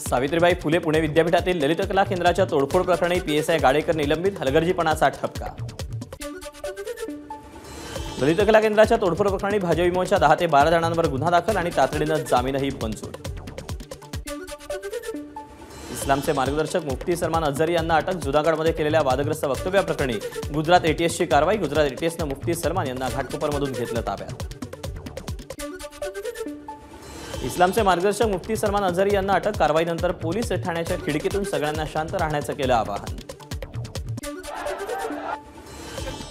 सावित्रीबाई फुले पुणे विद्यापीठातील ललित कला केंद्राच्या तोडफोड प्रकरणी पीएसआय गाडेकर निलंबित, हलगर्जीपणाचा ठपका। ललित कला केंद्राच्या तोडफोड प्रकरणी भाजप विमोच्या 10 ते 12 जणांवर गुन्हा दाखल आणि तातडीने जामीनही मंजूर। इस्लामचे मार्गदर्शक मुफ्ती सलमान अझहरी यांना अटक, जुनागडमध्ये केलेल्या वादग्रस्त वक्तव्याप्रकरणी गुजरात एटीएसची कारवाई। गुजरात एटीएसने मुफ्ती सलमान यांना घाटकोपरमधून घेतलं ताब्यात। इस्लामचे मार्गदर्शक मुफ्ती सलमान अझहरी यांना अटक, कारवाईनंतर पोलीस ठाण्याच्या खिडकीतून सगळ्यांना शांत राहण्याचं केलं आवाहन।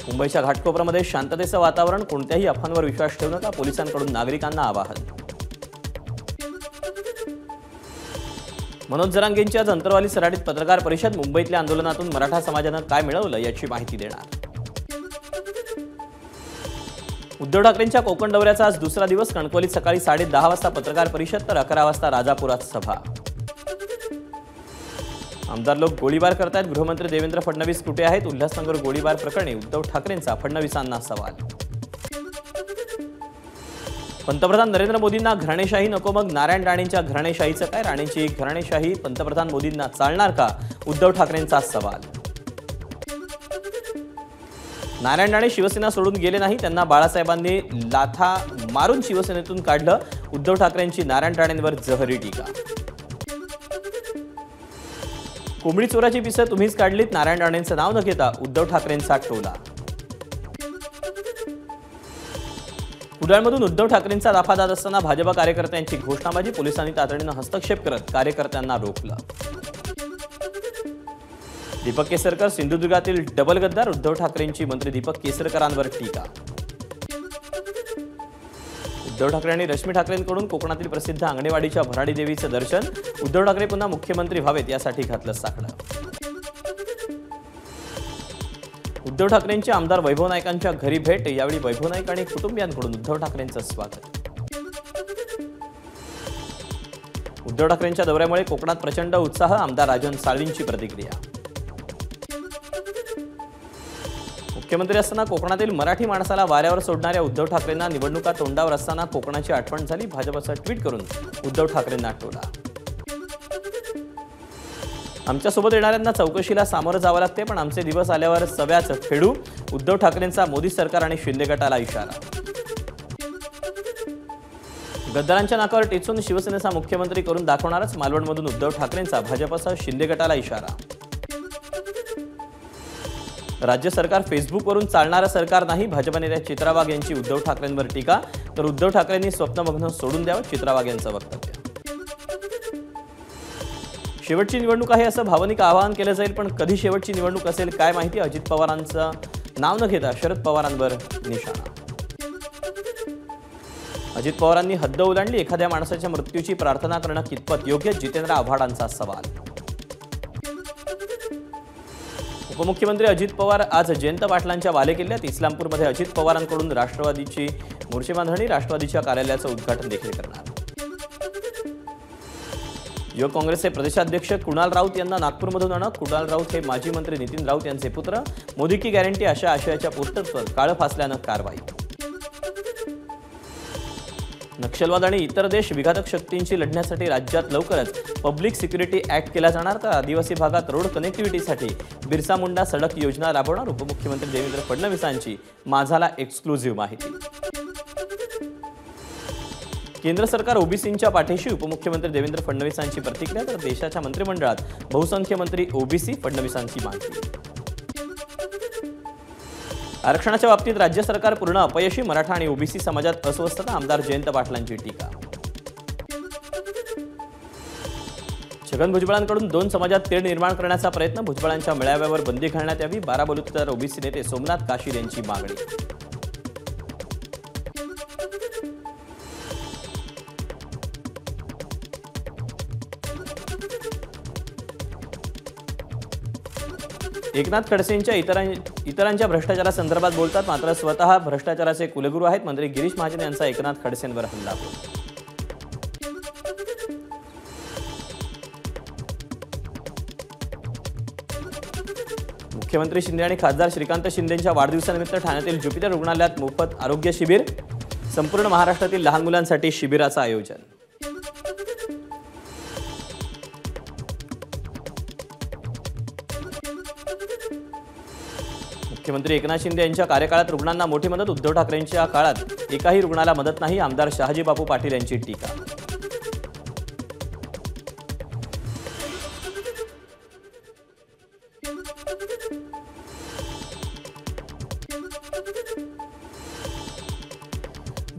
मुंबईच्या घाटकोपरमध्ये शांततेचं वातावरण, कोणत्याही अफवांवर विश्वास ठेवू नका, पोलिसांकडून नागरिकांना आवाहन। मनोज जरांगेंची आज अंतरवाली सराटीत पत्रकार परिषद, मुंबईतल्या आंदोलनातून मराठा समाजानं काय मिळवलं याची माहिती देणार। उद्धव ठाकरेंच्या कोकण दौऱ्याचा आज दुसरा दिवस, कणकवलीत सकाळी 10:30 वाजता पत्रकार परिषद तर 11 वाजता राजापुरात सभा। आमदार लोक गोळीबार करतायत, गृहमंत्री देवेंद्र फडणवीस कुठे आहेत? उल्हासनगर गोळीबार प्रकरणी उद्धव ठाकरेंचा फडणवीसांना सवाल। पंतप्रधान नरेंद्र मोदींना घराणेशाही नको, मग नारायण राणेंच्या घराणेशाहीचं काय? राणेंची घराणेशाही पंतप्रधान मोदींना चालणार का? उद्धव ठाकरेंचा सवाल। नारायण राणे शिवसेना सोडून गेले नाही, त्यांना बाळासाहेबांनी लाथा मारून शिवसेनेतून काढलं, उद्धव ठाकरेंची नारायण राणेंवर जहरी टीका। कोंबडी चोराची पिसं तुम्हीच काढलीत, नारायण राणेंचं नाव न घेता उद्धव ठाकरेंचा टोला। कुडाळमधून उद्धव ठाकरेंचा दाफा दाद असताना भाजपा कार्यकर्त्यांची घोषणाबाजी, पोलिसांनी तातडीनं हस्तक्षेप करत कार्यकर्त्यांना रोखलं। दीपक केसरकर सिंधुदुर्गातील डबल गद्दार, उद्धव ठाकरेंची मंत्री दीपक केसरकरांवर टीका। उद्धव ठाकरे आणि रश्मी ठाकरेंकडून कोकणातील प्रसिद्ध अंगणेवाडीच्या भराडी देवीचं दर्शन, उद्धव ठाकरे पुन्हा मुख्यमंत्री व्हावेत यासाठी घातलं साकडं। उद्धव ठाकरेंच्या आमदार वैभव नाईकांच्या घरी भेट, यावेळी वैभव नाईक आणि कुटुंबियांकडून उद्धव ठाकरेंचं स्वागत। उद्धव ठाकरेंच्या दौऱ्यामुळे कोकणात प्रचंड उत्साह, आमदार राजन साळवींची प्रतिक्रिया। मुख्यमंत्री असताना कोकणातील मराठी माणसाला वाऱ्यावर सोडणाऱ्या उद्धव ठाकरेंना निवडणुका तोंडावर असताना कोकणाची आठवण झाली, भाजपचं ट्विट करून उद्धव ठाकरेंना टोला। आमच्यासोबत येणाऱ्यांना चौकशीला सामोरं जावं लागते, पण आमचे दिवस आल्यावर सव्याच फेडू, उद्धव ठाकरेंचा मोदी सरकार आणि शिंदे गटाला इशारा। गद्दारांच्या नाकावर टेचून शिवसेनेचा मुख्यमंत्री करून दाखवणारच, मालवणमधून उद्धव ठाकरेंचा भाजपचा शिंदे गटाला इशारा। राज्य सरकार फेसबुकवरून चालणारं सरकार नाही, भाजप नेत्या चित्रा वाघ यांची उद्धव ठाकरेंवर टीका, तर उद्धव ठाकरेंनी स्वप्न बघणं सोडून द्यावं, चित्रा वाघ यांचं वक्तव्य। शेवटची निवडणूक आहे असं भावनिक आवाहन केलं जाईल, पण कधी शेवटची निवडणूक असेल काय माहिती? अजित पवारांचं नाव न घेता शरद पवारांवर निशाणा। अजित पवारांनी हद्द ओलांडली, एखाद्या माणसाच्या मृत्यूची प्रार्थना करणं कितपत योग्य? जितेंद्र आव्हाडांचा सवाल। उपमुख्यमंत्री अजित पवार आज जयंत पाटलांच्या बालेकिल्ल्यात, इस्लामपूरमध्ये अजित पवारांकडून राष्ट्रवादीची मोर्चे बांधणी, राष्ट्रवादीच्या कार्यालयाचं उद्घाटन देखील करणार। युवक काँग्रेसचे प्रदेशाध्यक्ष कुणाल राऊत यांना नागपूरमधून अटक, कुणाल राऊत हे माजी मंत्री नितीन राऊत यांचे पुत्र, मोदी की गॅरंटी अशा आशयाच्या पोस्टरवर काळं फासल्यानं कारवाई। नक्षलवाद आणि इतर देश विघातक शक्तींशी लढण्यासाठी राज्यात लवकरच पब्लिक सिक्युरिटी ऍक्ट केला जाणार, तर आदिवासी भागात रोड कनेक्टिव्हिटीसाठी बिरसा मुंडा सडक योजना राबवणार, उपमुख्यमंत्री देवेंद्र फडणवीसांची माझाला एक्सक्लुझिव्ह माहिती। केंद्र सरकार ओबीसींच्या पाठीशी, उपमुख्यमंत्री देवेंद्र फडणवीसांची प्रतिक्रिया, तर देशाच्या मंत्रिमंडळात बहुसंख्य मंत्री ओबीसी, फडणवीसांची माहिती। आरक्षणाच्या बाबतीत राज्य सरकार पूर्ण अपयशी, मराठा आणि ओबीसी समाजात अस्वस्थता, आमदार जयंत पाटलांची टीका। छगन भुजबळांकडून 2 समाजात तेढ निर्माण करण्याचा प्रयत्न, भुजबळांच्या मेळाव्यावर बंदी घालण्यात यावी, 12 बलुतेदार ओबीसी नेते सोमनाथ काशीद यांची मागणी। एकनाथ खडसेंच्या इतरांच्या भ्रष्टाचारासंदर्भात बोलतात, मात्र स्वतः भ्रष्टाचाराचे कुलगुरू आहेत, मंत्री गिरीश महाजन यांचा एकनाथ खडसेंवर हल्ला। मुख्यमंत्री शिंदे आणि खासदार श्रीकांत शिंदेंच्या वाढदिवसानिमित्त ठाण्यातील ज्युपिटर रुग्णालयात मोफत आरोग्य शिबिर, संपूर्ण महाराष्ट्रातील लहान मुलांसाठी शिबिराचं आयोजन। मुख्यमंत्री एकनाथ शिंदे यांच्या कार्यकाळात रुग्णांना मोठी मदत, उद्धव ठाकरेंच्या काळात एकाही रुग्णाला मदत नाही, आमदार शहाजी बापू पाटील यांची टीका.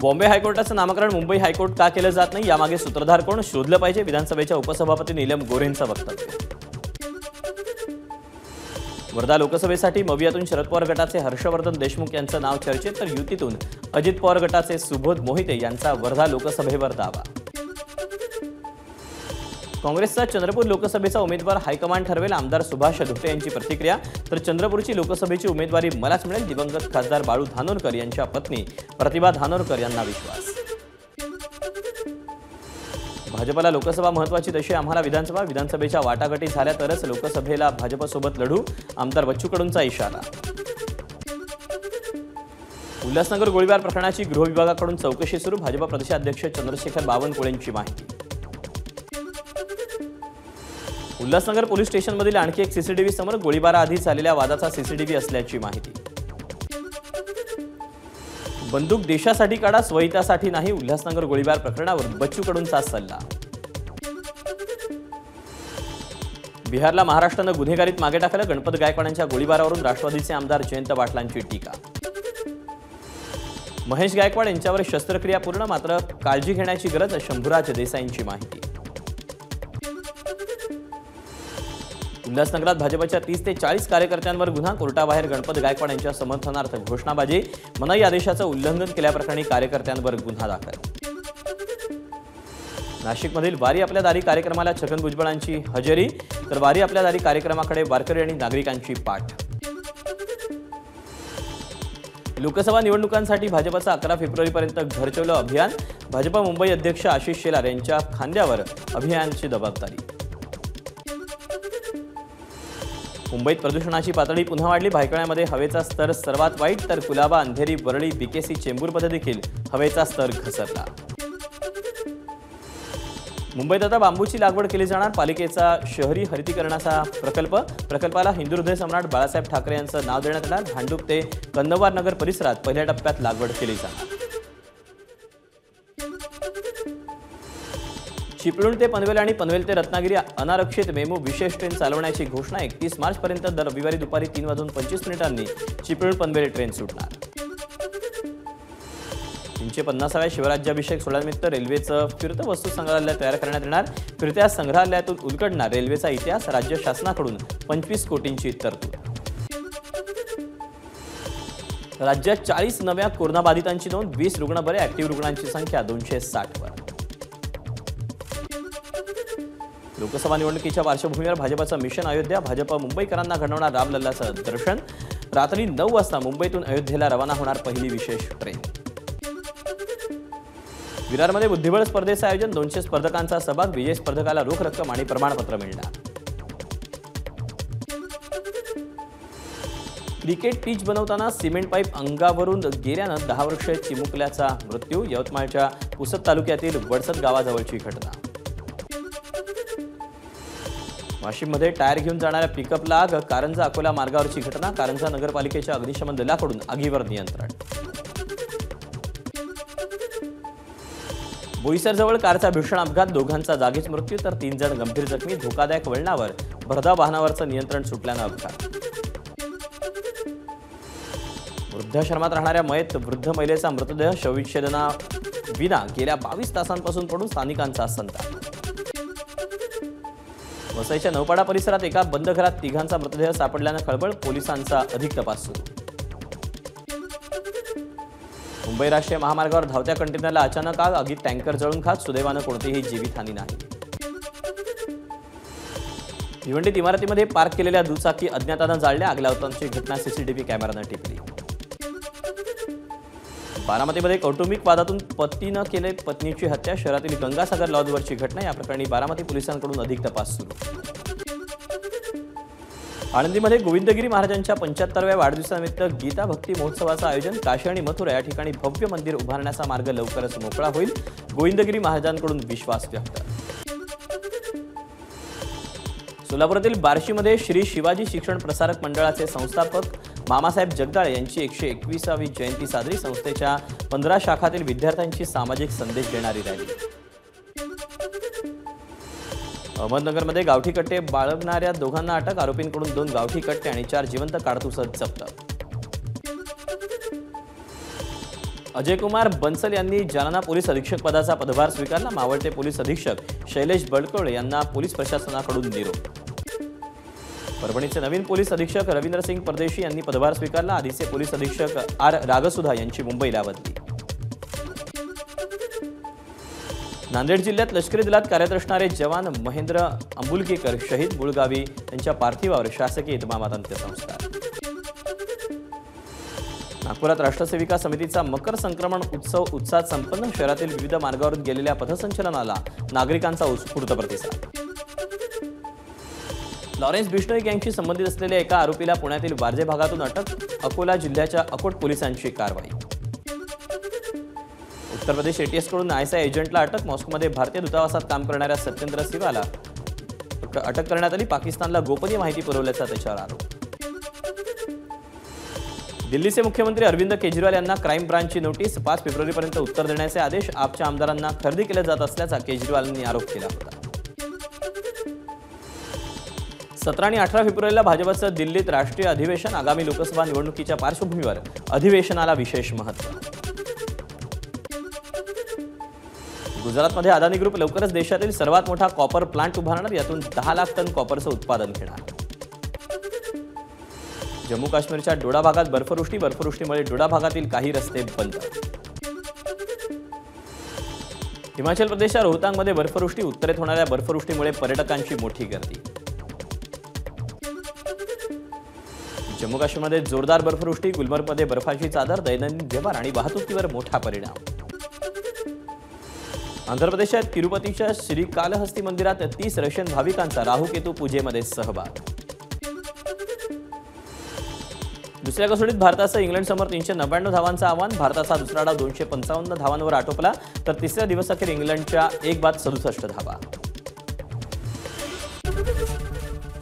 बॉम्बे हायकोर्टाचं नामकरण मुंबई हायकोर्ट का केलं जात नाही, यामागे सूत्रधार कोण, शोधलं पाहिजे, विधानसभेच्या उपसभापती नीलम गोऱ्हेंचं वक्तव्य. वर्धा लोकसभेसाठी मवियातून शरद पवार गटाचे हर्षवर्धन देशमुख यांचं नाव चर्चेत, तर युतीतून अजित पवार गटाचे सुबोध मोहिते यांचा वर्धा लोकसभेवर दावा. काँग्रेसचा चंद्रपूर लोकसभेचा उमेदवार हायकमांड ठरवेल, आमदार सुभाष धुटे यांची प्रतिक्रिया. तर चंद्रपूरची लोकसभेची उमेदवारी मलाच मिळेल, दिवंगत खासदार बाळू धानोरकर यांच्या पत्नी प्रतिभा धानोरकर यांना विश्वास. भाजपला लोकसभा महत्वाची, तशी आम्हाला विधानसभेच्या वाटाघाटी झाल्या तरच लोकसभेला भाजपसोबत लढू, आमदार बच्चू कडूंचा इशारा. उल्हासनगर गोळीबार प्रकरणाची गृह विभागाकडून चौकशी सुरू, भाजप प्रदेशाध्यक्ष चंद्रशेखर बावनकुळेंची माहिती. उल्हासनगर पोलीस स्टेशनमधील आणखी एक सीसीटीव्ही समोर, गोळीबाराआधी झालेल्या वादाचा सीसीटीव्ही असल्याची माहिती. बंदूक देशासाठी काढा, स्वहितासाठी नाही, उल्हासनगर गोळीबार प्रकरणावर बच्चू कडूंचा सल्ला. बिहारला महाराष्ट्रानं गुन्हेगारीत मागे टाकलं, गणपत गायकवाडांच्या गोळीबारावरून राष्ट्रवादीचे आमदार जयंत पाटलांची टीका. महेश गायकवाड यांच्यावर शस्त्रक्रिया पूर्ण, मात्र काळजी घेण्याची गरज, शंभूराज देसाईंची माहिती. उल्हासनगरात भाजपच्या 30 ते 40 कार्यकर्त्यांवर गुन्हा, कोर्टाबाहेर गणपत गायकवाड यांच्या समर्थनार्थ घोषणाबाजी, मनाई आदेशाचं उल्लंघन केल्याप्रकरणी कार्यकर्त्यांवर गुन्हा दाखल. नाशिकमधील वारी आपल्या दारी कार्यक्रमाला छगन भुजबळांची हजेरी, तर वारी आपल्या दारी कार्यक्रमाकडे वारकरी आणि नागरिकांची पाठ. लोकसभा निवडणुकांसाठी भाजपचं 11 फेब्रुवारीपर्यंत घरचोलं अभियान, भाजप मुंबई अध्यक्ष आशिष शेलार यांच्या खांद्यावर अभियानाची जबाबदारी. मुंबईत प्रदूषणाची पातळी पुन्हा वाढली, भायखळ्यामध्ये हवेचा स्तर सर्वात वाईट, तर कुलाबा, अंधेरी, वरळी, बीकेसी, चेंबूरमध्ये देखील हवेचा स्तर घसरला. मुंबईत आता बांबूची लागवड केली जाणार, पालिकेचा शहरी हरितीकरणाचा प्रकल्पाला हिंदू हृदय सम्राट बाळासाहेब ठाकरे यांचं नाव देण्यात येणार. भांडूप ते कन्नवार नगर परिसरात पहिल्या टप्प्यात लागवड केली जाणार. चिपळूण ते पनवेल आणि पनवेल ते रत्नागिरी अनारक्षित मेमू विशेष ट्रेन चालवण्याची घोषणा. 31 मार्चपर्यंत दर रविवारी दुपारी 3:25 चिपळूण पनवेल ट्रेन सुटणार. 350व्या शिवराज्याभिषेक सोहळ्यानिमित्त रेल्वेचं फिरतं वस्तू संग्रहालय तयार करण्यात येणार. फिरत्या संग्रहालयातून उलगडणार रेल्वेचा इतिहास, राज्य शासनाकडून 25 कोटींची तरतूद. राज्यात 40 नव्या कोरोनाबाधितांची नोंद, 20 रुग्ण बरे, ऍक्टिव्ह रुग्णांची संख्या 260 वर. लोकसभा निवडणुकीच्या पार्श्वभूमीवर भाजपचं मिशन अयोध्या, भाजप मुंबईकरांना घडवणार रामलल्लाचं दर्शन. रात्री 9 वाजता मुंबईतून अयोध्येला रवाना होणार पहिली विशेष ट्रेन. विरारमध्ये बुद्धिबळ स्पर्धेचं आयोजन, 200 स्पर्धकांचा सहभाग, विजयी स्पर्धकाला रोख रक्कम आणि प्रमाणपत्र मिळणार. क्रिकेट पिच बनवताना सिमेंट पाईप अंगावरून गेल्यानं 10 वर्षीय चिमुकल्याचा मृत्यू. यवतमाळच्या पुसद तालुक्यातील वडसद गावाजवळची घटना. वाशिममध्ये टायर घेऊन जाणाऱ्या पिकअपला आग, कारंजा अकोला मार्गावरची घटना. कारंजा नगरपालिकेच्या अग्निशमन दलाकडून आगीवर नियंत्रण. बोईसरजवळ कारचा भीषण अपघात, दोघांचा जागीच मृत्यू, तर 3 जण गंभीर जखमी. धोकादायक वळणावर भरधाव वाहनावरचं नियंत्रण सुटल्यानं अपघात. वृद्धाश्रमात राहणाऱ्या मयत वृद्ध महिलेचा मृतदेह शवविच्छेदनाविना गेल्या 22 तासांपासून पडून स्थानिकांचा संताप. वसईच्या नौपाडा परिसरात एका बंद घरात 3घांचा मृतदेह सापडल्यानं खळबळ, पोलिसांचा अधिक तपास सुरू. मुंबई राष्ट्रीय महामार्गावर धावत्या कंटेनरला अचानक आग, आगीत टँकर जळून खाक, सुदैवानं कोणतीही जीवितहानी नाही. भिवंडीत इमारतीमध्ये पार्क केलेल्या दुचाकी अज्ञातानं जाळल्या, आग लावतानाची घटना सीसीटीव्ही कॅमेऱ्यानं टिपली. बारामतीमध्ये कौटुंबिक वादातून पतीनं केले पत्नीची हत्या, शहरातील गंगासागर लॉजवरची घटना. या प्रकरणी बारामती पोलिसांकडून अधिक तपास सुरू. आळंदीमध्ये गोविंदगिरी महाराजांच्या 75व्या वाढदिवसानिमित्त गीता भक्ती महोत्सवाचं आयोजन. काशी आणि मथुरा या ठिकाणी भव्य मंदिर उभारण्याचा मार्ग लवकरच मोकळा होईल, गोविंदगिरी महाराजांकडून विश्वास व्यक्त. सोलापुरातील बार्शीमध्ये श्री शिवाजी शिक्षण प्रसारक मंडळाचे संस्थापक मामासाहेब जगदाळे यांची 121वी जयंती साजरी. संस्थेच्या 15 शाखातील विद्यार्थ्यांची सामाजिक संदेश देणारी रॅली. अहमदनगरमध्ये गावठी कट्टे बाळगणाऱ्या दोघांना अटक. आरोपींकडून 2 गावठी कट्टे आणि 4 जिवंत काडतुसं जप्त. अजय कुमार बन्सल यांनी जालना पोलीस अधीक्षक पदाचा पदभार स्वीकारला. मावळते पोलीस अधीक्षक शैलेश बडकळ यांना पोलीस प्रशासनाकडून निरोप. परभणीचे नवीन पोलीस अधीक्षक रवींद्रसिंग परदेशी यांनी पदभार स्वीकारला. आधीचे पोलीस अधीक्षक आर रागसुधा यांची मुंबईला बदली. नांदेड जिल्ह्यात लष्करी दलात कार्यरत असणारे जवान महेंद्र अंबुलकीकर शहीद. मुळगावी त्यांच्या पार्थिवावर शासकीय इतमामात अंत्यसंस्कार. नागपुरात राष्ट्रसेविका समितीचा मकर संक्रमण उत्सव उत्साहात संपन्न. शहरातील विविध मार्गावर गेलेल्या पथसंचलनाला नागरिकांचा उत्स्फूर्त प्रतिसाद. लॉरेन्स बिश्नोई गँगशी संबंधित असलेल्या एका आरोपीला पुण्यातील वारजे भागातून अटक. अकोला जिल्ह्याच्या अकोट पोलिसांची कारवाई. उत्तर प्रदेश एटीएसकडून आयएसआय एजंटला अटक. मॉस्कोमध्ये भारतीय दूतावासात काम करणाऱ्या सत्येंद्र सिवाला अटक करण्यात आली. पाकिस्तानला गोपनीय माहिती पुरवल्याचा त्याच्यावर आरोप. दिल्लीचे मुख्यमंत्री अरविंद केजरीवाल यांना क्राईम ब्रांचची नोटीस. 5 फेब्रुवारीपर्यंत उत्तर देण्याचे आदेश. आपच्या आमदारांना खरेदी केले जात असल्याचा केजरीवालांनी आरोप केला होता. 17 आणि 18 फेब्रुवारीला भाजपचं दिल्लीत राष्ट्रीय अधिवेशन. आगामी लोकसभा निवडणुकीच्या पार्श्वभूमीवर अधिवेशनाला विशेष महत्त्व. गुजरातमध्ये अदानी ग्रुप लवकरच देशातील सर्वात मोठा कॉपर प्लांट उभारणार. यातून 10 लाख टन कॉपरचं उत्पादन घेणार. जम्मू काश्मीरच्या डोडा भागात बर्फवृष्टीमुळे डोडा भागातील काही रस्ते बंद. हिमाचल प्रदेशच्या रोहतांगमध्ये बर्फवृष्टी. उत्तरेत होणाऱ्या बर्फवृष्टीमुळे पर्यटकांची मोठी गर्दी. जम्मू काश्मीरमध्ये जोरदार बर्फवृष्टी. गुलमर्गमध्ये बर्फाची चादर. दैनंदिन व्यवहार आणि वाहतुकीवर मोठा परिणाम. आंध्र प्रदेशात तिरुपतीच्या श्रीकालहस्ती मंदिरात 30 रशियन भाविकांचा राहूकेतू पूजेमध्ये सहभाग. दुसऱ्या कसोटीत भारताचं इंग्लंडसमोर 399 धावांचं आव्हान. भारताचा दुसरा डाव 255 धावांवर आटोपला तर तिसऱ्या दिवसाखेर इंग्लंडच्या 1/67 धावा.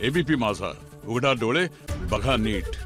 एबीपी माझा, उघडा डोळे बघा नीट.